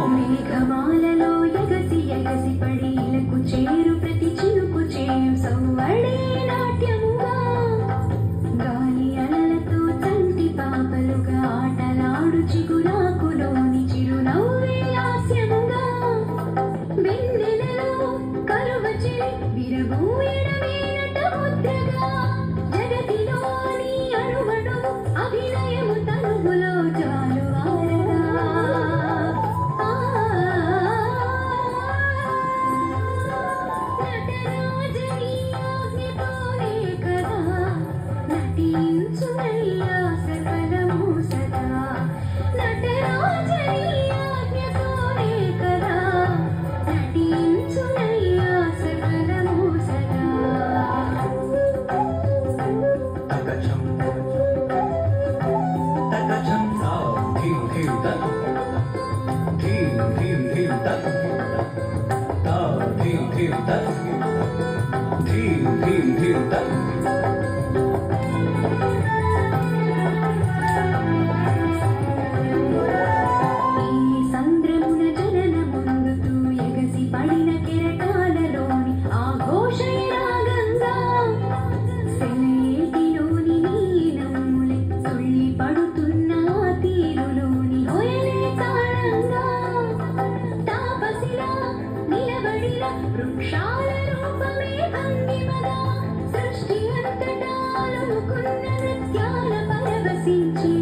మేఘమాలలో ఎగసి ఎగసి పడీలకు చేరు ప్రతి చినుకు చేయు సవ్వడే నాట్యముగా గాలి అలలతో చంటి పాపలుగా ఆటలాడు చిగురాకులోని చిరునవ్వే హాస్యముగా వెన్నెలలో కలువచిరి విరబూయడమేనట ముద్రగా జగతిలోని అణువణు అభినయము తనువులో జాలువారగా నటరాజని ఆజ్ఞతోనే కదా నటించునయ్యా సకలము సదా నటరాజని ఆజ్ఞతోనే కదా నటించునయ్యా సకలము సదా ఈ సంద్రమున జననముందుతూ ఎగసి పడిన కెరటాలలోని ఆ ఘోషే రాగంగా సెలయేటిలోని నీలములే తుళ్ళి పడుతున్న ఆ తీరులోని హొయలే తాళంగా తాపసిలా నిలబడిన వృక్షాల రూపమే భంగిమగా సృష్టి అంతటా అలుముకున్న నృత్యాల పరవశించి